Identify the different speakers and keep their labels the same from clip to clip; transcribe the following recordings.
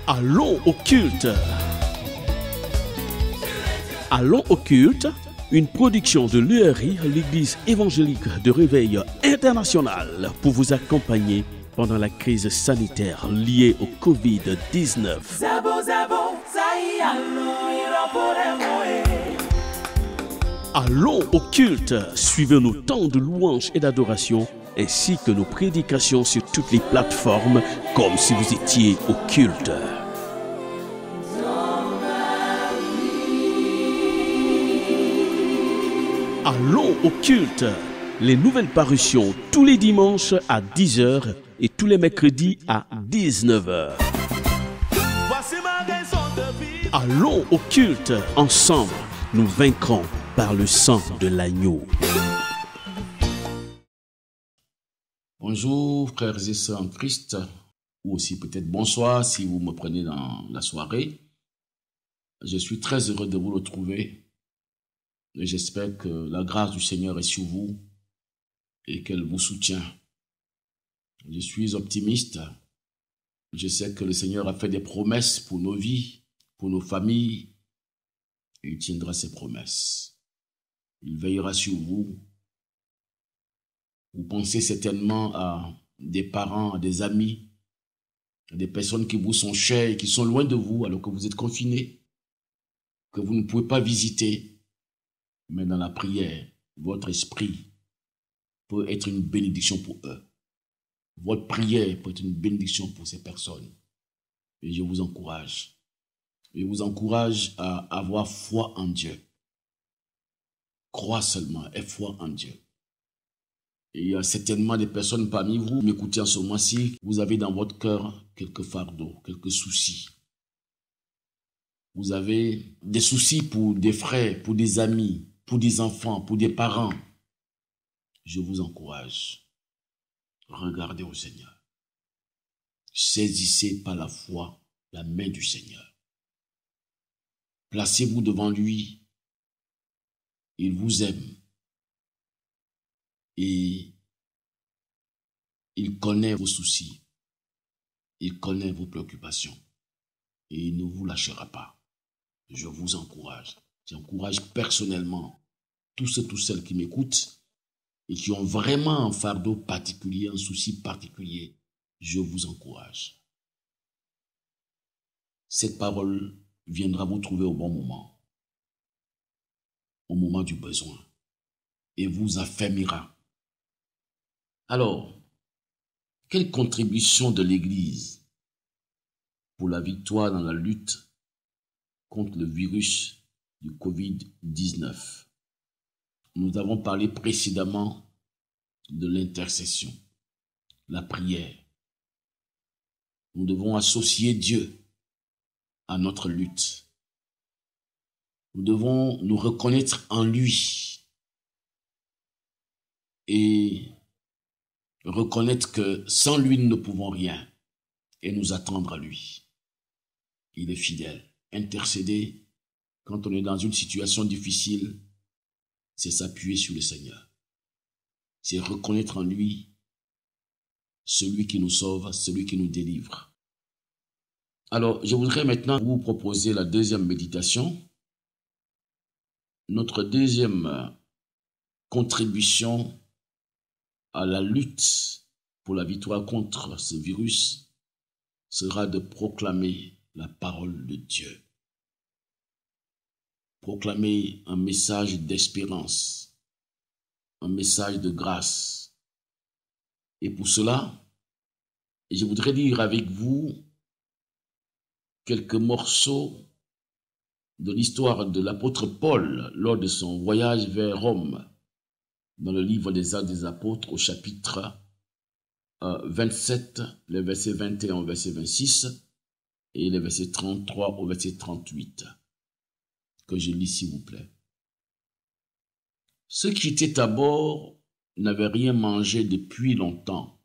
Speaker 1: Allons au culte. Allons au culte, une production de l'URI, l'Église évangélique de réveil international, pour vous accompagner pendant la crise sanitaire liée au Covid-19. Allons au culte, suivez nos temps de louange et d'adoration, ainsi que nos prédications sur toutes les plateformes, comme si vous étiez au culte. Allons au culte, les nouvelles parutions tous les dimanches à 10h et tous les mercredis à 19h. Allons au culte, ensemble, nous vaincrons par le sang de l'agneau.
Speaker 2: Bonjour frères et sœurs en Christ, ou aussi peut-être bonsoir si vous me prenez dans la soirée. Je suis très heureux de vous retrouver et j'espère que la grâce du Seigneur est sur vous et qu'elle vous soutient. Je suis optimiste. Je sais que le Seigneur a fait des promesses pour nos vies, pour nos familles, et il tiendra ses promesses. Il veillera sur vous. Vous pensez certainement à des parents, à des amis, à des personnes qui vous sont chères et qui sont loin de vous alors que vous êtes confinés, que vous ne pouvez pas visiter. Mais dans la prière, votre esprit peut être une bénédiction pour eux. Votre prière peut être une bénédiction pour ces personnes. Et je vous encourage. Je vous encourage à avoir foi en Dieu. Crois seulement, aie foi en Dieu. Et il y a certainement des personnes parmi vous, m'écoutez en ce moment-ci, vous avez dans votre cœur quelques fardeaux, quelques soucis. Vous avez des soucis pour des frères, pour des amis, pour des enfants, pour des parents. Je vous encourage. Regardez au Seigneur. Saisissez par la foi la main du Seigneur. Placez-vous devant lui. Il vous aime. Et il connaît vos soucis. Il connaît vos préoccupations. Et il ne vous lâchera pas. Je vous encourage. J'encourage personnellement tous ceux, toutes celles qui m'écoutent et qui ont vraiment un fardeau particulier, un souci particulier. Je vous encourage. Cette parole viendra vous trouver au bon moment du besoin, et vous affermira. Alors, quelle contribution de l'Église pour la victoire dans la lutte contre le virus du Covid-19? Nous avons parlé précédemment de l'intercession, la prière. Nous devons associer Dieu à notre lutte. Nous devons nous reconnaître en lui et reconnaître que sans lui, nous ne pouvons rien et nous attendre à lui. Il est fidèle. Intercéder, quand on est dans une situation difficile, c'est s'appuyer sur le Seigneur. C'est reconnaître en lui celui qui nous sauve, celui qui nous délivre. Alors, je voudrais maintenant vous proposer la deuxième méditation. Notre deuxième contribution à la lutte pour la victoire contre ce virus sera de proclamer la parole de Dieu. Proclamer un message d'espérance, un message de grâce. Et pour cela, je voudrais lire avec vous quelques morceaux de l'histoire de l'apôtre Paul lors de son voyage vers Rome, dans le livre des Actes des Apôtres au chapitre 27, les versets 21 au verset 26 et les versets 33 au verset 38, que je lis s'il vous plaît. Ceux qui étaient à bord n'avaient rien mangé depuis longtemps.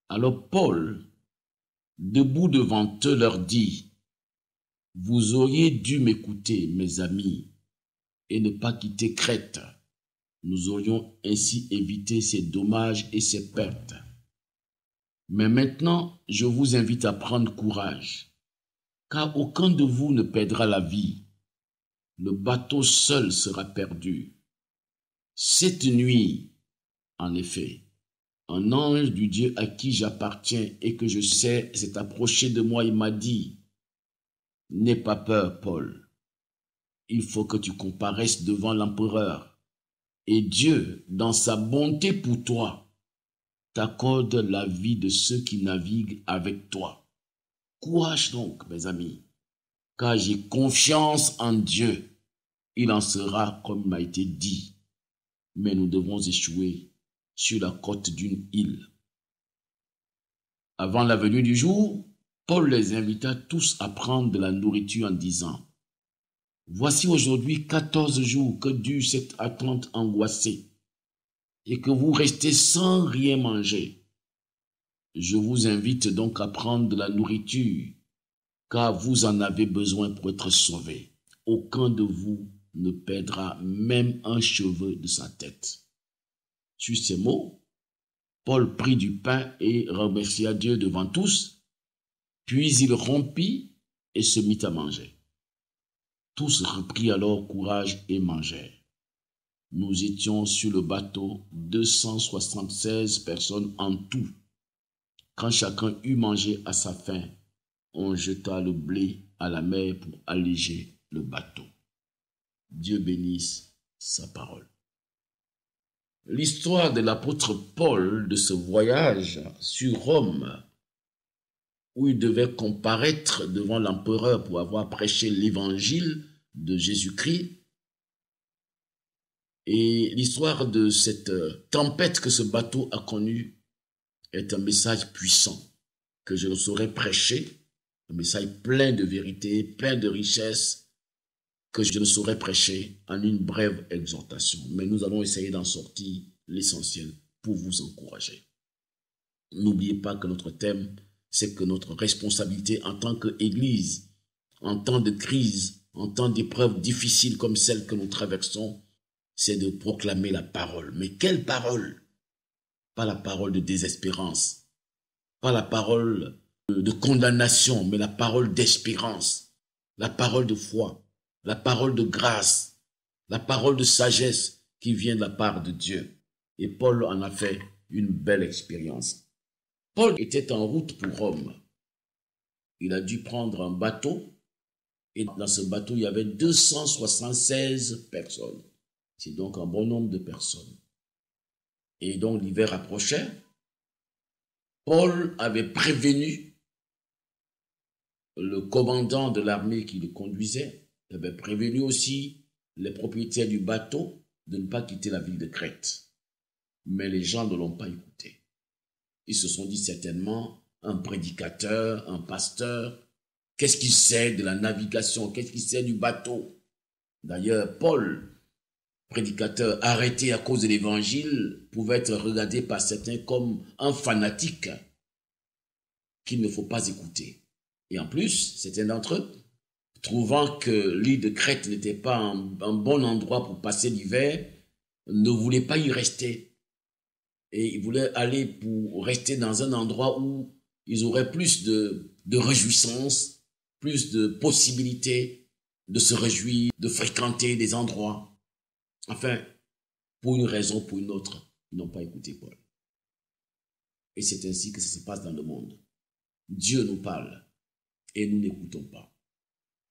Speaker 2: Alors Paul, debout devant eux, leur dit: « Vous auriez dû m'écouter, mes amis, et ne pas quitter Crète. Nous aurions ainsi évité ces dommages et ces pertes. Mais maintenant, je vous invite à prendre courage car aucun de vous ne perdra la vie. Le bateau seul sera perdu. Cette nuit, en effet, un ange du Dieu à qui j'appartiens et que je sais s'est approché de moi et m'a dit, « N'aie pas peur, Paul. Il faut que tu comparaisses devant l'empereur. Et Dieu, dans sa bonté pour toi, t'accorde la vie de ceux qui naviguent avec toi. Courage donc, mes amis, car j'ai confiance en Dieu. Il en sera comme il m'a été dit. Mais nous devons échouer sur la côte d'une île. » Avant la venue du jour, Paul les invita tous à prendre de la nourriture en disant, « Voici aujourd'hui 14 jours que dure cette attente angoissée et que vous restez sans rien manger. Je vous invite donc à prendre de la nourriture, car vous en avez besoin pour être sauvés. Aucun de vous ne perdra même un cheveu de sa tête. » Sur ces mots, Paul prit du pain et remercia Dieu devant tous, puis il rompit et se mit à manger. Tous reprirent alors courage et mangèrent. Nous étions sur le bateau 276 personnes en tout. Quand chacun eut mangé à sa faim, on jeta le blé à la mer pour alléger le bateau. Dieu bénisse sa parole. L'histoire de l'apôtre Paul de ce voyage sur Rome, où il devait comparaître devant l'empereur pour avoir prêché l'évangile de Jésus-Christ, et l'histoire de cette tempête que ce bateau a connue est un message puissant que je ne saurais prêcher, un message plein de vérité, plein de richesse, que je ne saurais prêcher en une brève exhortation. Mais nous allons essayer d'en sortir l'essentiel pour vous encourager. N'oubliez pas que notre thème, c'est que notre responsabilité en tant qu'Église, en temps de crise, en temps d'épreuves difficiles comme celles que nous traversons, c'est de proclamer la parole. Mais quelle parole? Pas la parole de désespérance, pas la parole de condamnation, mais la parole d'espérance, la parole de foi, la parole de grâce, la parole de sagesse qui vient de la part de Dieu. Et Paul en a fait une belle expérience. Paul était en route pour Rome. Il a dû prendre un bateau et dans ce bateau, il y avait 276 personnes. C'est donc un bon nombre de personnes. Et donc l'hiver approchait. Paul avait prévenu le commandant de l'armée qui le conduisait. Il avait prévenu aussi les propriétaires du bateau de ne pas quitter la ville de Crète. Mais les gens ne l'ont pas écouté. Ils se sont dit certainement, un prédicateur, un pasteur, qu'est-ce qu'il sait de la navigation? Qu'est-ce qu'il sait du bateau? D'ailleurs, Paul, prédicateur arrêté à cause de l'évangile, pouvait être regardé par certains comme un fanatique qu'il ne faut pas écouter. Et en plus, certains d'entre eux, trouvant que l'île de Crète n'était pas un bon endroit pour passer l'hiver, ne voulaient pas y rester. Et ils voulaient aller pour rester dans un endroit où ils auraient plus de réjouissance, plus de possibilités de se réjouir, de fréquenter des endroits. Enfin, pour une raison ou pour une autre, ils n'ont pas écouté Paul. Et c'est ainsi que ça se passe dans le monde. Dieu nous parle et nous n'écoutons pas.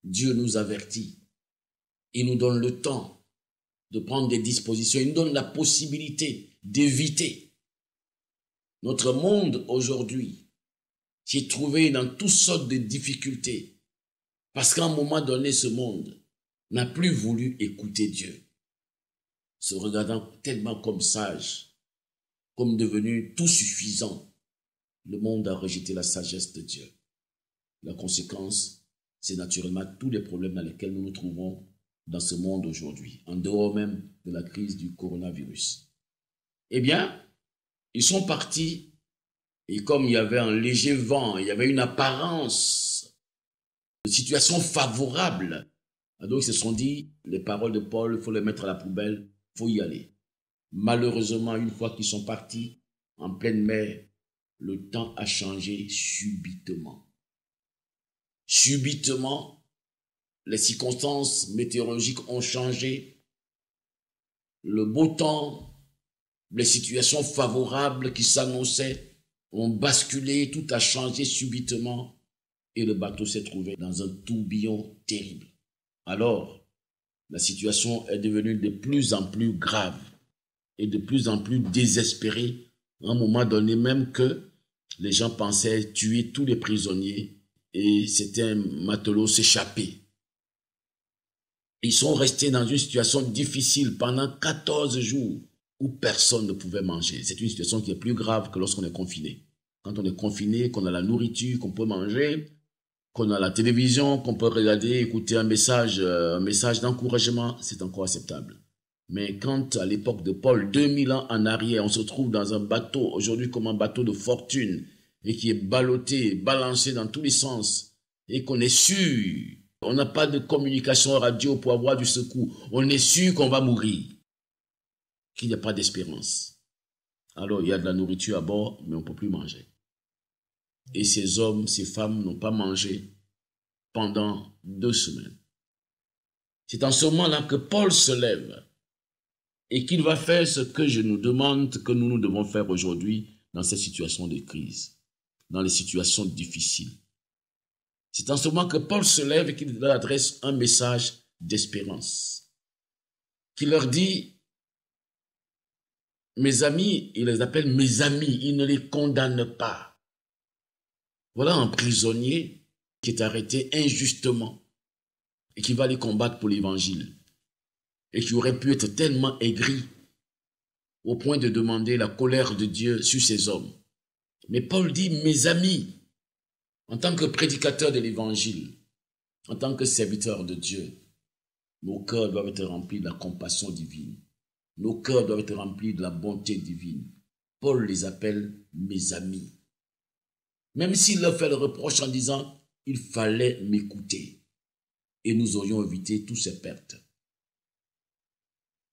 Speaker 2: Dieu nous avertit. Il nous donne le temps de prendre des dispositions. Il nous donne la possibilité d'éviter. Notre monde aujourd'hui s'est trouvé dans toutes sortes de difficultés parce qu'à un moment donné, ce monde n'a plus voulu écouter Dieu, se regardant tellement comme sage, comme devenu tout suffisant. Le monde a rejeté la sagesse de Dieu. La conséquence, c'est naturellement tous les problèmes dans lesquels nous nous trouvons dans ce monde aujourd'hui, en dehors même de la crise du coronavirus. Eh bien, ils sont partis et comme il y avait un léger vent, il y avait une apparence de situation favorable, donc ils se sont dit, les paroles de Paul, il faut les mettre à la poubelle, il faut y aller. Malheureusement, une fois qu'ils sont partis en pleine mer, le temps a changé subitement. Subitement, les circonstances météorologiques ont changé. Le beau temps, les situations favorables qui s'annonçaient ont basculé, tout a changé subitement et le bateau s'est trouvé dans un tourbillon terrible. Alors, la situation est devenue de plus en plus grave et de plus en plus désespérée, à un moment donné même que les gens pensaient tuer tous les prisonniers et certains matelots s'échapper. Ils sont restés dans une situation difficile pendant 14 jours où personne ne pouvait manger. C'est une situation qui est plus grave que lorsqu'on est confiné. Quand on est confiné, qu'on a la nourriture, qu'on peut manger, qu'on a la télévision, qu'on peut regarder, écouter un message d'encouragement, c'est encore acceptable. Mais quand à l'époque de Paul, 2000 ans en arrière, on se trouve dans un bateau, aujourd'hui comme un bateau de fortune, et qui est ballotté, balancé dans tous les sens, et qu'on est sûr, on n'a pas de communication radio pour avoir du secours, on est sûr qu'on va mourir, qu'il n'y a pas d'espérance. Alors il y a de la nourriture à bord, mais on ne peut plus manger. Et ces hommes, ces femmes n'ont pas mangé pendant 2 semaines. C'est en ce moment-là que Paul se lève et qu'il va faire ce que je nous demande que nous devons faire aujourd'hui dans ces situations de crise, dans les situations difficiles. C'est en ce moment que Paul se lève et qu'il leur adresse un message d'espérance. Qu'il leur dit, mes amis, il les appelle mes amis, il ne les condamne pas. Voilà un prisonnier qui est arrêté injustement et qui va les combattre pour l'évangile et qui aurait pu être tellement aigri au point de demander la colère de Dieu sur ces hommes. Mais Paul dit, mes amis, en tant que prédicateur de l'évangile, en tant que serviteur de Dieu, nos cœurs doivent être remplis de la compassion divine. Nos cœurs doivent être remplis de la bonté divine. Paul les appelle mes amis. Même s'il leur fait le reproche en disant, il fallait m'écouter et nous aurions évité toutes ces pertes.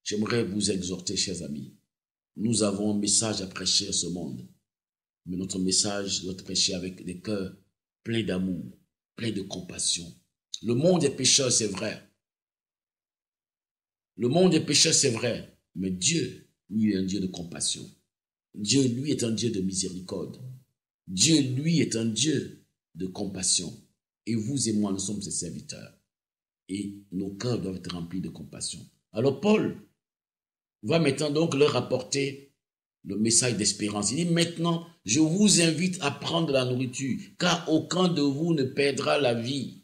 Speaker 2: J'aimerais vous exhorter, chers amis. Nous avons un message à prêcher à ce monde, mais notre message doit être prêché avec des cœurs pleins d'amour, pleins de compassion. Le monde est pécheur, c'est vrai. Le monde est pécheur, c'est vrai, mais Dieu, lui, est un Dieu de compassion. Dieu, lui, est un Dieu de miséricorde. Dieu, lui, est un Dieu de compassion. Et vous et moi, nous sommes ses serviteurs. Et nos cœurs doivent être remplis de compassion. Alors Paul va maintenant donc leur apporter le message d'espérance. Il dit maintenant, je vous invite à prendre la nourriture, car aucun de vous ne perdra la vie.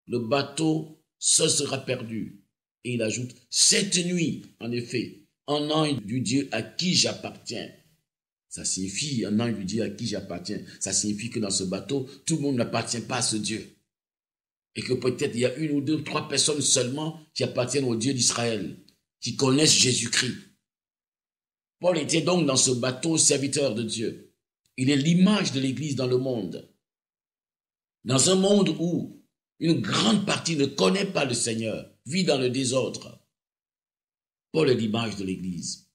Speaker 2: Le bateau, ce sera perdu. Et il ajoute, cette nuit, en effet, un ange du Dieu à qui j'appartiens. Ça signifie, un ange du Dieu à qui j'appartiens. Ça signifie que dans ce bateau, tout le monde n'appartient pas à ce Dieu. Et que peut-être il y a 1 ou 2, 3 personnes seulement qui appartiennent au Dieu d'Israël, qui connaissent Jésus-Christ. Paul était donc dans ce bateau serviteur de Dieu. Il est l'image de l'Église dans le monde. Dans un monde où une grande partie ne connaît pas le Seigneur, vit dans le désordre. Paul est l'image de l'Église.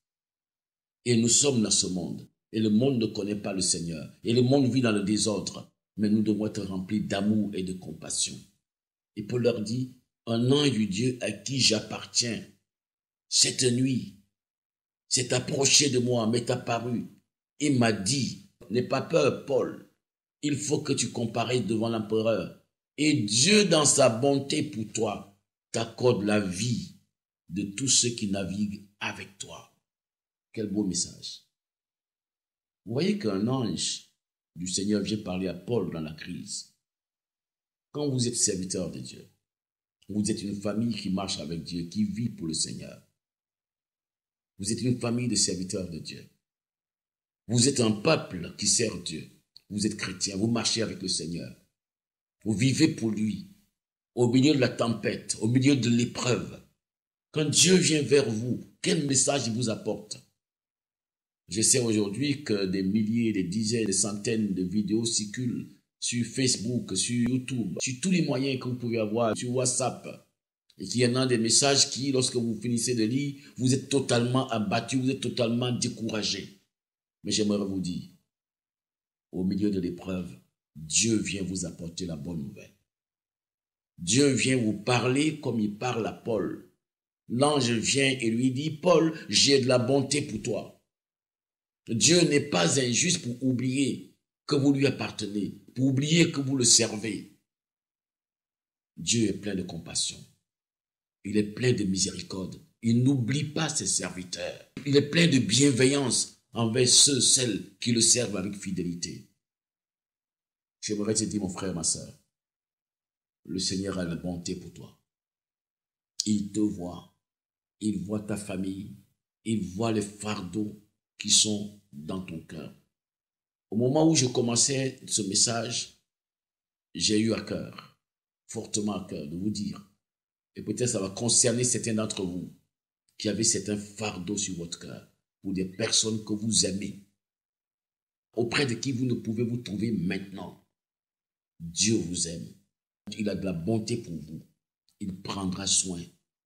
Speaker 2: Et nous sommes dans ce monde. Et le monde ne connaît pas le Seigneur. Et le monde vit dans le désordre. Mais nous devons être remplis d'amour et de compassion. Et Paul leur dit, un ange du Dieu à qui j'appartiens, cette nuit, s'est approché de moi, m'est apparu, et m'a dit, n'aie pas peur, Paul, il faut que tu comparaisses devant l'empereur. Et Dieu, dans sa bonté pour toi, t'accorde la vie de tous ceux qui naviguent avec toi. Quel beau message. Vous voyez qu'un ange du Seigneur vient parler à Paul dans la crise. Quand vous êtes serviteur de Dieu, vous êtes une famille qui marche avec Dieu, qui vit pour le Seigneur. Vous êtes une famille de serviteurs de Dieu. Vous êtes un peuple qui sert Dieu. Vous êtes chrétien, vous marchez avec le Seigneur. Vous vivez pour lui, au milieu de la tempête, au milieu de l'épreuve. Quand Dieu vient vers vous, quel message il vous apporte? Je sais aujourd'hui que des milliers, des dizaines, des centaines de vidéos circulent sur Facebook, sur YouTube, sur tous les moyens que vous pouvez avoir, sur WhatsApp. Et qu'il y en a des messages qui, lorsque vous finissez de lire, vous êtes totalement abattu, vous êtes totalement découragé. Mais j'aimerais vous dire, au milieu de l'épreuve, Dieu vient vous apporter la bonne nouvelle. Dieu vient vous parler comme il parle à Paul. L'ange vient et lui dit, Paul, j'ai de la bonté pour toi. Dieu n'est pas injuste pour oublier que vous lui appartenez, pour oublier que vous le servez. Dieu est plein de compassion. Il est plein de miséricorde. Il n'oublie pas ses serviteurs. Il est plein de bienveillance envers ceux, celles qui le servent avec fidélité. J'aimerais te dire, mon frère, ma soeur, le Seigneur a la bonté pour toi. Il te voit. Il voit ta famille. Il voit les fardeaux qui sont dans ton cœur. Au moment où je commençais ce message, j'ai eu à cœur, fortement à cœur, de vous dire, et peut-être ça va concerner certains d'entre vous qui avez certains fardeaux sur votre cœur, pour des personnes que vous aimez, auprès de qui vous ne pouvez vous trouver maintenant. Dieu vous aime. Il a de la bonté pour vous. Il prendra soin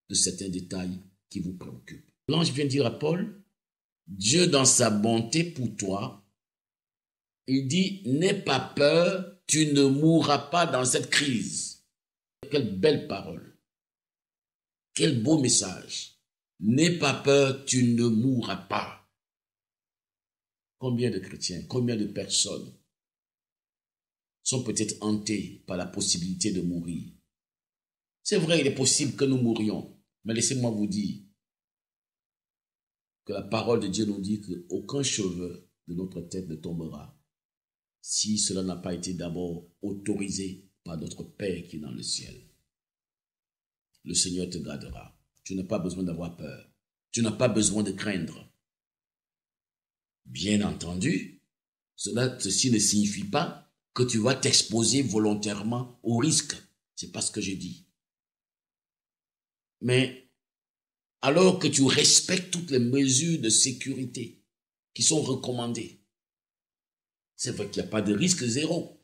Speaker 2: de certains détails qui vous préoccupent. L'ange vient dire à Paul, Dieu dans sa bonté pour toi, il dit, n'aie pas peur, tu ne mourras pas dans cette crise. Quelle belle parole. Quel beau message. N'aie pas peur, tu ne mourras pas. Combien de chrétiens, combien de personnes sont peut-être hantés par la possibilité de mourir. C'est vrai, il est possible que nous mourions, mais laissez-moi vous dire que la parole de Dieu nous dit qu'aucun cheveu de notre tête ne tombera si cela n'a pas été d'abord autorisé par notre Père qui est dans le ciel. Le Seigneur te gardera. Tu n'as pas besoin d'avoir peur. Tu n'as pas besoin de craindre. Bien entendu, ceci ne signifie pas que tu vas t'exposer volontairement au risque. C'est pas ce que j'ai dit. Mais alors que tu respectes toutes les mesures de sécurité qui sont recommandées, c'est vrai qu'il n'y a pas de risque zéro.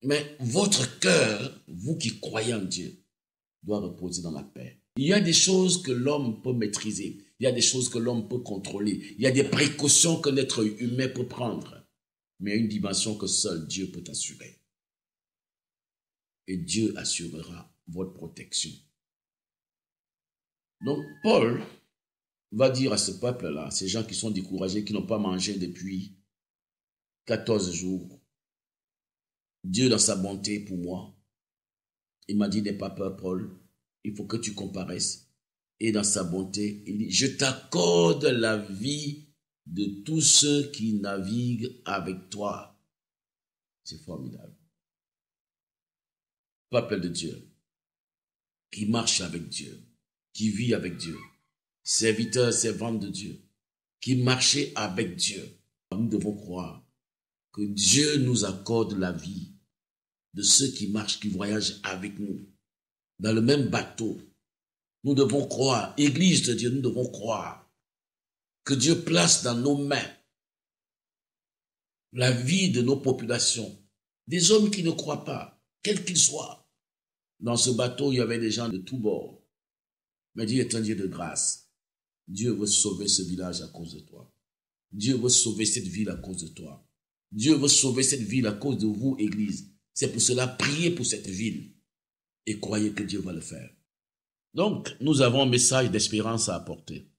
Speaker 2: Mais votre cœur, vous qui croyez en Dieu, doit reposer dans la paix. Il y a des choses que l'homme peut maîtriser. Il y a des choses que l'homme peut contrôler. Il y a des précautions que l'être humain peut prendre. Mais il y a une dimension que seul Dieu peut assurer. Et Dieu assurera votre protection. Donc, Paul va dire à ce peuple-là, ces gens qui sont découragés, qui n'ont pas mangé depuis 14 jours, Dieu dans sa bonté pour moi, il m'a dit, n'aie pas peur, Paul, il faut que tu comparaisses. Et dans sa bonté, il dit, je t'accorde la vie de tous ceux qui naviguent avec toi. C'est formidable. Peuple de Dieu, qui marche avec Dieu, qui vit avec Dieu, serviteur, servante de Dieu, qui marchait avec Dieu. Nous devons croire que Dieu nous accorde la vie de ceux qui marchent, qui voyagent avec nous, dans le même bateau. Nous devons croire, Église de Dieu, nous devons croire que Dieu place dans nos mains la vie de nos populations, des hommes qui ne croient pas, quels qu'ils soient. Dans ce bateau, il y avait des gens de tous bords. Mais Dieu est un Dieu de grâce. Dieu veut sauver ce village à cause de toi. Dieu veut sauver cette ville à cause de toi. Dieu veut sauver cette ville à cause de vous, Église. C'est pour cela, priez pour cette ville et croyez que Dieu va le faire. Donc, nous avons un message d'espérance à apporter.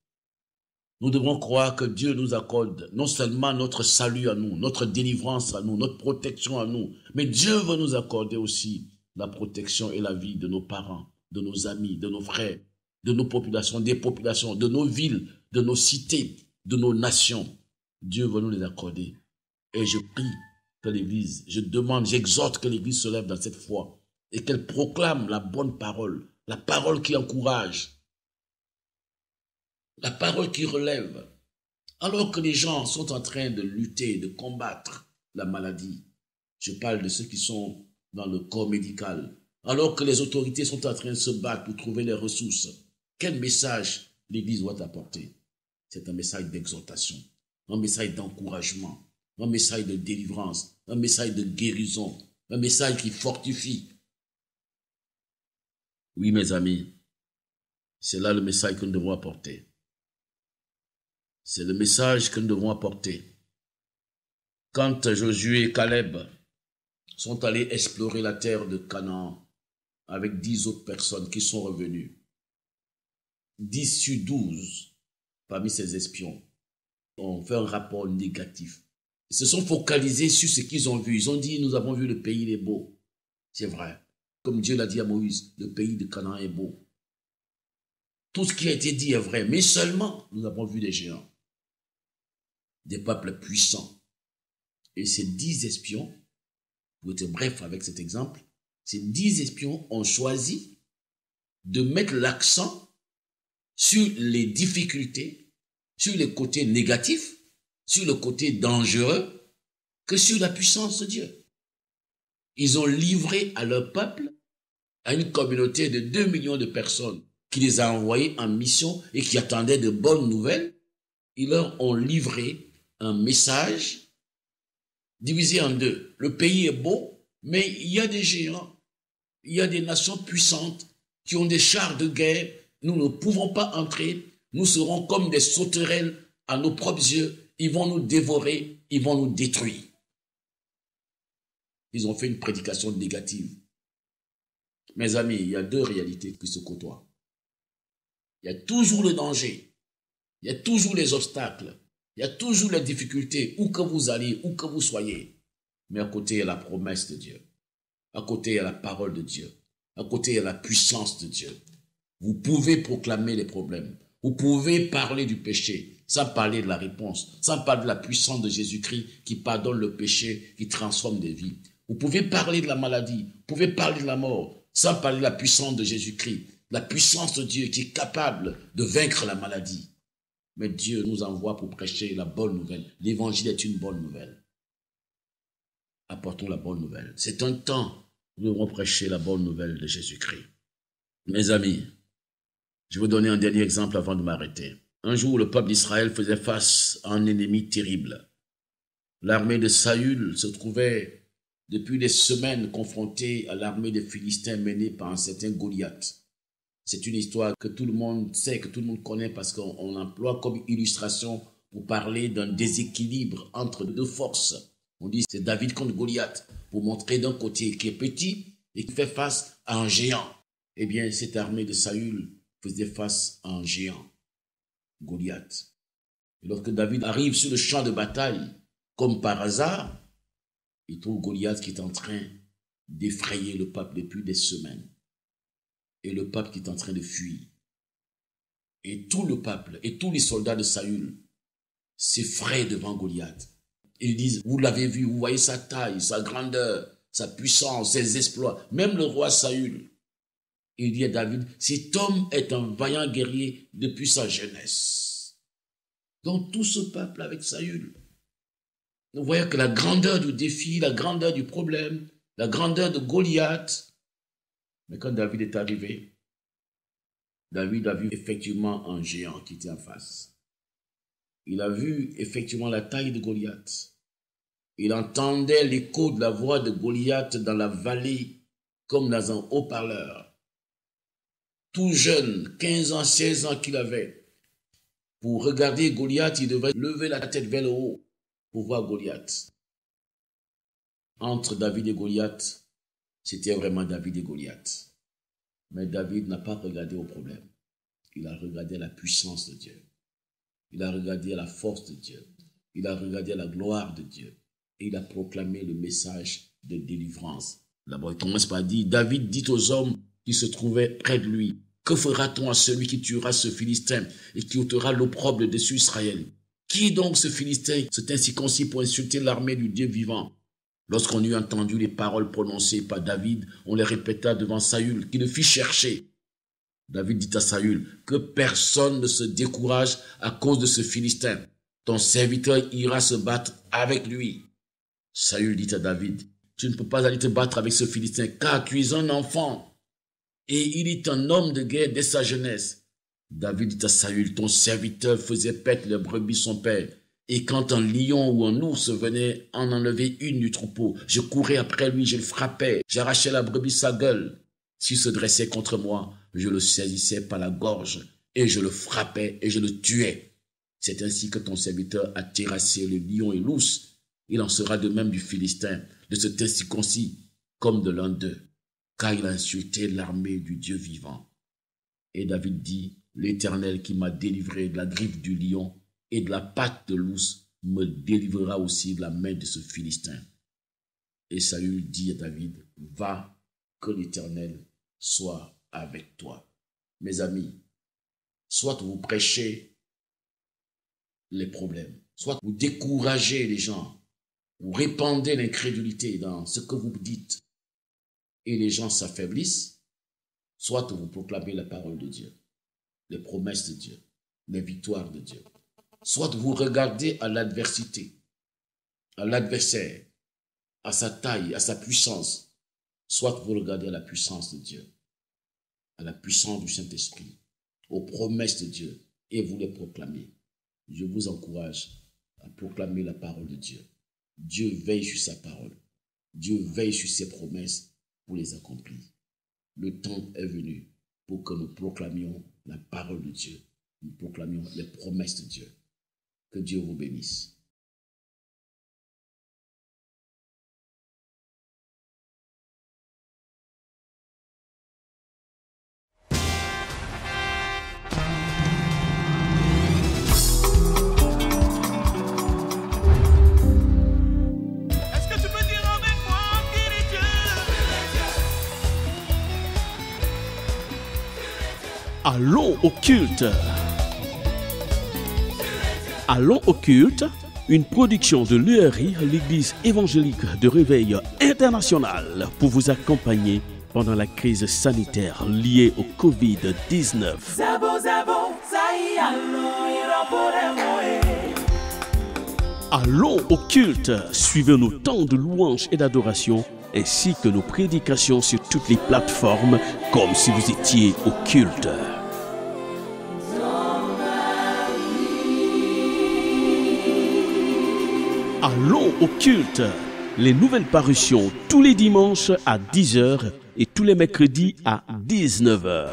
Speaker 2: Nous devons croire que Dieu nous accorde non seulement notre salut à nous, notre délivrance à nous, notre protection à nous, mais Dieu veut nous accorder aussi la protection et la vie de nos parents, de nos amis, de nos frères, de nos populations, des populations, de nos villes, de nos cités, de nos nations. Dieu veut nous les accorder. Et je prie que l'Église, je demande, j'exhorte que l'Église se lève dans cette foi et qu'elle proclame la bonne parole, la parole qui encourage, la parole qui relève. Alors que les gens sont en train de lutter, de combattre la maladie, je parle de ceux qui sont dans le corps médical, alors que les autorités sont en train de se battre pour trouver les ressources, quel message l'Église doit apporter? C'est un message d'exhortation, un message d'encouragement, un message de délivrance, un message de guérison, un message qui fortifie. Oui, mes amis, c'est là le message que nous devons apporter. C'est le message que nous devons apporter. Quand Josué et Caleb sont allés explorer la terre de Canaan avec 10 autres personnes qui sont revenues. 10 sur 12 parmi ces espions ont fait un rapport négatif. Ils se sont focalisés sur ce qu'ils ont vu. Ils ont dit, nous avons vu le pays, il est beau. C'est vrai. Comme Dieu l'a dit à Moïse, le pays de Canaan est beau. Tout ce qui a été dit est vrai, mais seulement nous avons vu des géants, des peuples puissants. Et ces 10 espions, pour être bref avec cet exemple, ces 10 espions ont choisi de mettre l'accent sur les difficultés, sur les côtés négatifs, sur le côté dangereux, que sur la puissance de Dieu. Ils ont livré à leur peuple, à une communauté de 2 millions de personnes qui les a envoyés en mission et qui attendaient de bonnes nouvelles. Ils leur ont livré un message divisé en deux. Le pays est beau, mais il y a des géants, il y a des nations puissantes qui ont des chars de guerre. Nous ne pouvons pas entrer. Nous serons comme des sauterelles à nos propres yeux. Ils vont nous dévorer, ils vont nous détruire. Ils ont fait une prédication négative. Mes amis, il y a 2 réalités qui se côtoient. Il y a toujours le danger. Il y a toujours les obstacles. Il y a toujours les difficultés, où que vous allez, où que vous soyez. Mais à côté, il y a la promesse de Dieu. À côté, il y a la parole de Dieu. À côté, il y a la puissance de Dieu. Vous pouvez proclamer les problèmes. Vous pouvez parler du péché, sans parler de la réponse, sans parler de la puissance de Jésus-Christ qui pardonne le péché, qui transforme des vies. Vous pouvez parler de la maladie, vous pouvez parler de la mort, sans parler de la puissance de Jésus-Christ, la puissance de Dieu qui est capable de vaincre la maladie. Mais Dieu nous envoie pour prêcher la bonne nouvelle. L'évangile est une bonne nouvelle. Apportons la bonne nouvelle. C'est un temps où nous devons prêcher la bonne nouvelle de Jésus-Christ. Mes amis, je vais vous donner un dernier exemple avant de m'arrêter. Un jour, le peuple d'Israël faisait face à un ennemi terrible. L'armée de Saül se trouvait depuis des semaines confrontée à l'armée des Philistins menée par un certain Goliath. C'est une histoire que tout le monde sait, que tout le monde connaît parce qu'on l'emploie comme illustration pour parler d'un déséquilibre entre 2 forces. On dit c'est David contre Goliath pour montrer d'un côté qui est petit et qui fait face à un géant. Eh bien, cette armée de Saül faisait face à un géant, Goliath. Et lorsque David arrive sur le champ de bataille, comme par hasard, il trouve Goliath qui est en train d'effrayer le peuple depuis des semaines. Et le peuple qui est en train de fuir. Et tout le peuple et tous les soldats de Saül s'effraient devant Goliath. Ils disent, vous l'avez vu, vous voyez sa taille, sa grandeur, sa puissance, ses exploits. Même le roi Saül, il dit à David, cet homme est un vaillant guerrier depuis sa jeunesse. Donc tout ce peuple avec Saül, nous voyons que la grandeur du défi, la grandeur du problème, la grandeur de Goliath. Mais quand David est arrivé, David a vu effectivement un géant qui était en face. Il a vu effectivement la taille de Goliath. Il entendait l'écho de la voix de Goliath dans la vallée comme dans un haut-parleur. Tout jeune, 15 ans, 16 ans qu'il avait, pour regarder Goliath, il devait lever la tête vers le haut pour voir Goliath. Entre David et Goliath, c'était vraiment David et Goliath. Mais David n'a pas regardé au problème. Il a regardé la puissance de Dieu. Il a regardé la force de Dieu. Il a regardé la gloire de Dieu. Et il a proclamé le message de délivrance. D'abord, il commence par dire, David dit aux hommes qui se trouvaient près de lui, que fera-t-on à celui qui tuera ce Philistin et qui ôtera l'opprobre dessus Israël? Qui est donc ce Philistin s'est ainsi concis pour insulter l'armée du Dieu vivant? Lorsqu'on eut entendu les paroles prononcées par David, on les répéta devant Saül, qui le fit chercher. David dit à Saül, que personne ne se décourage à cause de ce Philistin. Ton serviteur ira se battre avec lui. Saül dit à David, tu ne peux pas aller te battre avec ce Philistin, car tu es un enfant. Et il est un homme de guerre dès sa jeunesse. David dit à Saül, ton serviteur faisait paître les brebis son père. Et quand un lion ou un ours venait en enlever une du troupeau, je courais après lui, je le frappais, j'arrachais la brebis sa gueule. S'il se dressait contre moi, je le saisissais par la gorge, et je le frappais et je le tuais. C'est ainsi que ton serviteur a terrassé le lion et l'ours. Il en sera de même du Philistin. de cet incirconcis comme de l'un d'eux, car il a insulté l'armée du Dieu vivant. Et David dit, l'Éternel qui m'a délivré de la griffe du lion et de la patte de l'ours me délivrera aussi de la main de ce Philistin. Et Saül dit à David, va, que l'Éternel soit avec toi. Mes amis, soit vous prêchez les problèmes, soit vous découragez les gens, vous répandez l'incrédulité dans ce que vous dites et les gens s'affaiblissent, soit vous proclamez la parole de Dieu, les promesses de Dieu, les victoires de Dieu. Soit vous regardez à l'adversité, à l'adversaire, à sa taille, à sa puissance, soit vous regardez à la puissance de Dieu, à la puissance du Saint-Esprit, aux promesses de Dieu, et vous les proclamez. Je vous encourage à proclamer la parole de Dieu. Dieu veille sur sa parole. Dieu veille sur ses promesses pour les accomplir. Le temps est venu pour que nous proclamions la parole de Dieu. Nous proclamions les promesses de Dieu. Que Dieu vous bénisse.
Speaker 1: Allons au culte. Allons au culte, une production de l'URI, l'Église évangélique de réveil international, pour vous accompagner pendant la crise sanitaire liée au Covid-19. Allons au culte, suivez nos temps de louange et d'adoration, ainsi que nos prédications sur toutes les plateformes, comme si vous étiez au culte. Allons au culte, les nouvelles parutions tous les dimanches à 10h et tous les mercredis à 19h.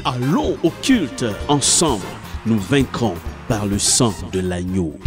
Speaker 1: Allons au culte, ensemble, nous vaincrons par le sang de l'agneau.